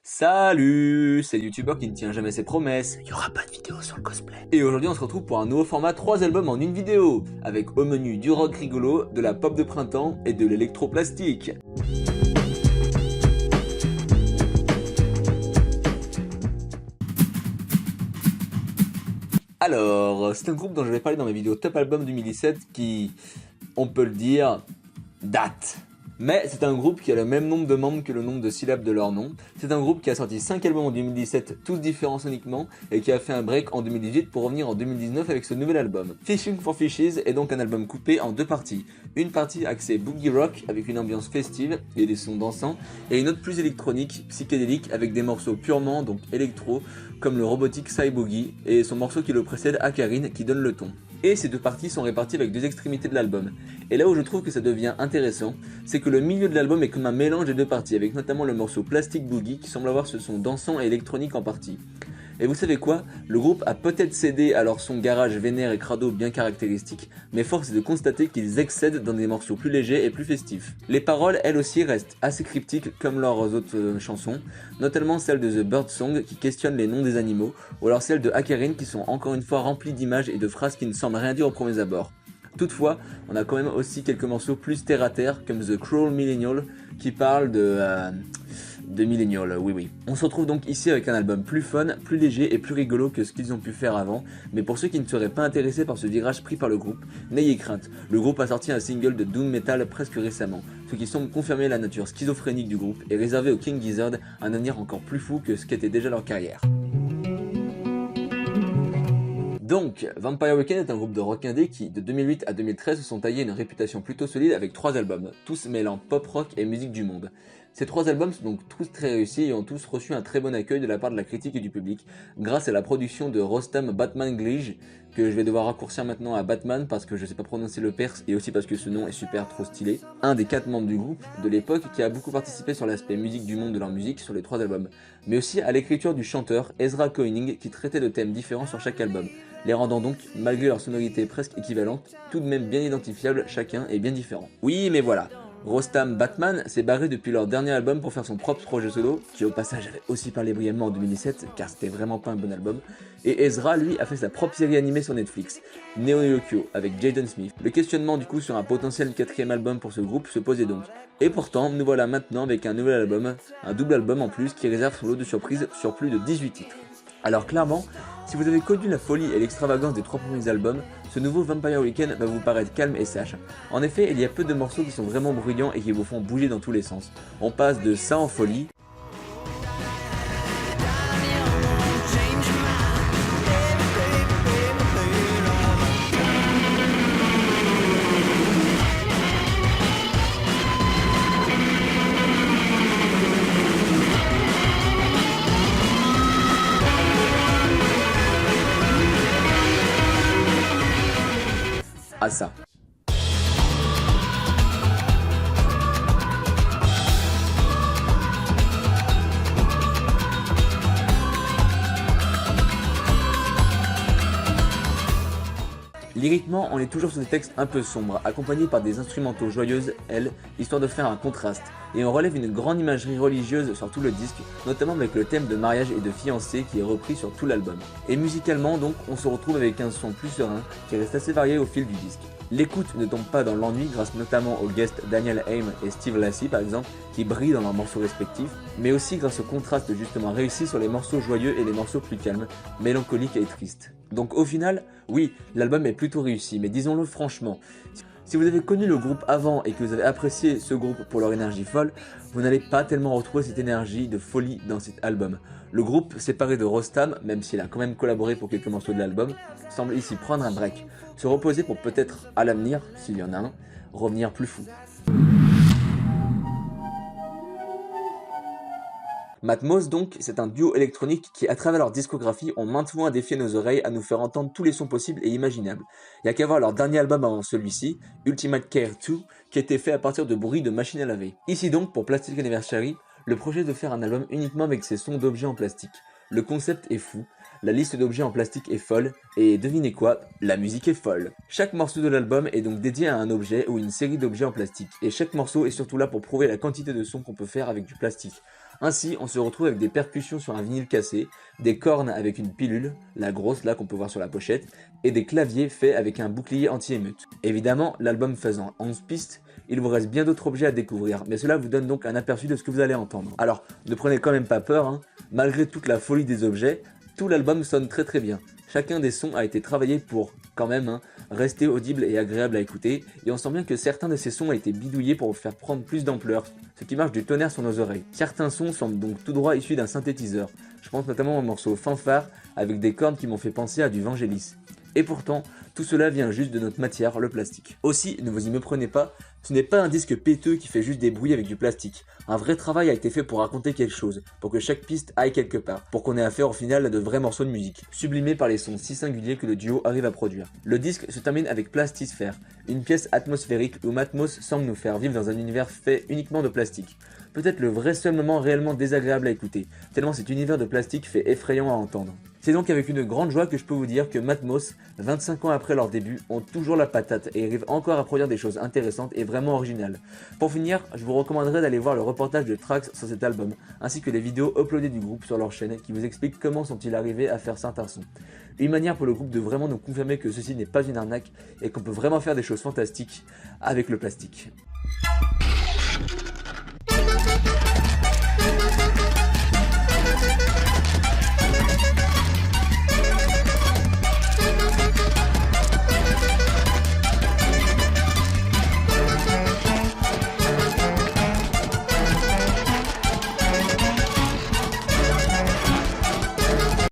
Salut, c'est le youtubeur qui ne tient jamais ses promesses. Il y aura pas de vidéo sur le cosplay. Et aujourd'hui on se retrouve pour un nouveau format 3 albums en une vidéo, avec au menu du rock rigolo, de la pop de printemps et de l'électroplastique. Alors, c'est un groupe dont je vais parler dans mes vidéos Top Album 2017 qui, on peut le dire, date. Mais c'est un groupe qui a le même nombre de membres que le nombre de syllabes de leur nom. C'est un groupe qui a sorti 5 albums en 2017, tous différents soniquement, et qui a fait un break en 2018 pour revenir en 2019 avec ce nouvel album. Fishing for Fishes est donc un album coupé en deux parties. Une partie axée boogie rock avec une ambiance festive et des sons dansants, et une autre plus électronique, psychédélique, avec des morceaux purement donc électro, comme le robotique Psy Boogie, et son morceau qui le précède, Acarine, qui donne le ton. Et ces deux parties sont réparties avec deux extrémités de l'album. Et là où je trouve que ça devient intéressant, c'est que le milieu de l'album est comme un mélange des deux parties, avec notamment le morceau Plastic Boogie qui semble avoir ce son dansant et électronique en partie. Et vous savez quoi? Le groupe a peut-être cédé à leur son garage vénère et crado bien caractéristique, mais force est de constater qu'ils excèdent dans des morceaux plus légers et plus festifs. Les paroles, elles aussi, restent assez cryptiques comme leurs autres chansons, notamment celle de The Bird Song qui questionne les noms des animaux, ou alors celle de Acarine qui sont encore une fois remplies d'images et de phrases qui ne semblent rien dire au premier abord. Toutefois, on a quand même aussi quelques morceaux plus terre à terre, comme The Cruel Millennial, qui parle de Millennial, oui. On se retrouve donc ici avec un album plus fun, plus léger et plus rigolo que ce qu'ils ont pu faire avant, mais pour ceux qui ne seraient pas intéressés par ce virage pris par le groupe, n'ayez crainte, le groupe a sorti un single de doom metal presque récemment, ce qui semble confirmer la nature schizophrénique du groupe et réserver aux King Gizzard un avenir encore plus fou que ce qu'était déjà leur carrière. Donc, Vampire Weekend est un groupe de rock indé qui, de 2008 à 2013, se sont taillés une réputation plutôt solide avec 3 albums, tous mêlant pop rock et musique du monde. Ces 3 albums sont donc tous très réussis et ont tous reçu un très bon accueil de la part de la critique et du public, grâce à la production de Rostam Batmanglij, que je vais devoir raccourcir maintenant à Batman parce que je sais pas prononcer le perse et aussi parce que ce nom est super trop stylé. Un des 4 membres du groupe de l'époque qui a beaucoup participé sur l'aspect musique du monde de leur musique sur les 3 albums, mais aussi à l'écriture du chanteur Ezra Koenig qui traitait de thèmes différents sur chaque album, les rendant donc, malgré leur sonorité presque équivalente, tout de même bien identifiables chacun et bien différents. Oui, mais voilà, Rostam Batman s'est barré depuis leur dernier album pour faire son propre projet solo, qui au passage avait aussi parlé brièvement en 2017, car c'était vraiment pas un bon album, et Ezra, lui, a fait sa propre série animée sur Netflix, Neo Yokio, avec Jaden Smith. Le questionnement du coup sur un potentiel 4ème album pour ce groupe se posait donc. Et pourtant, nous voilà maintenant avec un nouvel album, un double album en plus, qui réserve son lot de surprises sur plus de 18 titres. Alors clairement, si vous avez connu la folie et l'extravagance des 3 premiers albums, ce nouveau Vampire Weekend va vous paraître calme et sage. En effet, il y a peu de morceaux qui sont vraiment bruyants et qui vous font bouger dans tous les sens. On passe de ça en folie, à ça. Lyriquement, on est toujours sur des textes un peu sombres, accompagnés par des instrumentaux joyeuses, elles, histoire de faire un contraste. Et on relève une grande imagerie religieuse sur tout le disque, notamment avec le thème de mariage et de fiançailles qui est repris sur tout l'album. Et musicalement donc, on se retrouve avec un son plus serein, qui reste assez varié au fil du disque. L'écoute ne tombe pas dans l'ennui grâce notamment aux guests Daniel Haim et Steve Lacy par exemple, qui brillent dans leurs morceaux respectifs, mais aussi grâce au contraste justement réussi sur les morceaux joyeux et les morceaux plus calmes, mélancoliques et tristes. Donc au final, oui, l'album est plutôt réussi, mais disons-le franchement, si vous avez connu le groupe avant et que vous avez apprécié ce groupe pour leur énergie folle, vous n'allez pas tellement retrouver cette énergie de folie dans cet album. Le groupe, séparé de Rostam, même s'il a quand même collaboré pour quelques morceaux de l'album, semble ici prendre un break, se reposer pour peut-être, à l'avenir, s'il y en a un, revenir plus fou. Matmos donc, c'est un duo électronique qui, à travers leur discographie, ont maintes fois défié nos oreilles à nous faire entendre tous les sons possibles et imaginables. Il y a qu'à voir leur dernier album avant celui-ci, Ultimate Care 2, qui était fait à partir de bruits de machines à laver. Ici donc, pour Plastic Anniversary, le projet est de faire un album uniquement avec ces sons d'objets en plastique. Le concept est fou, la liste d'objets en plastique est folle, et devinez quoi, la musique est folle. Chaque morceau de l'album est donc dédié à un objet ou une série d'objets en plastique, et chaque morceau est surtout là pour prouver la quantité de sons qu'on peut faire avec du plastique. Ainsi, on se retrouve avec des percussions sur un vinyle cassé, des cornes avec une pilule, la grosse là qu'on peut voir sur la pochette, et des claviers faits avec un bouclier anti-émeute. Évidemment, l'album faisant 11 pistes, il vous reste bien d'autres objets à découvrir, mais cela vous donne donc un aperçu de ce que vous allez entendre. Alors, ne prenez quand même pas peur, hein. Malgré toute la folie des objets, tout l'album sonne très bien. Chacun des sons a été travaillé pour, quand même, hein, rester audible et agréable à écouter, et on sent bien que certains de ces sons ont été bidouillés pour vous faire prendre plus d'ampleur, ce qui marche du tonnerre sur nos oreilles. Certains sons semblent donc tout droit issus d'un synthétiseur. Je pense notamment au morceau Fanfare avec des cordes qui m'ont fait penser à du Vangelis. Et pourtant, tout cela vient juste de notre matière, le plastique. Aussi, ne vous y méprenez pas, ce n'est pas un disque péteux qui fait juste des bruits avec du plastique. Un vrai travail a été fait pour raconter quelque chose, pour que chaque piste aille quelque part, pour qu'on ait affaire au final à de vrais morceaux de musique, sublimés par les sons si singuliers que le duo arrive à produire. Le disque se termine avec Plastisphère, une pièce atmosphérique où Matmos semble nous faire vivre dans un univers fait uniquement de plastique. Peut-être le vrai seul moment réellement désagréable à écouter, tellement cet univers de plastique fait effrayant à entendre. C'est donc avec une grande joie que je peux vous dire que Matmos, 25 ans après leur début, ont toujours la patate et arrivent encore à produire des choses intéressantes et vraiment originales. Pour finir, je vous recommanderais d'aller voir le reportage de Trax sur cet album, ainsi que les vidéos uploadées du groupe sur leur chaîne qui vous expliquent comment sont-ils arrivés à faire certains sons. Une manière pour le groupe de vraiment nous confirmer que ceci n'est pas une arnaque et qu'on peut vraiment faire des choses fantastiques avec le plastique.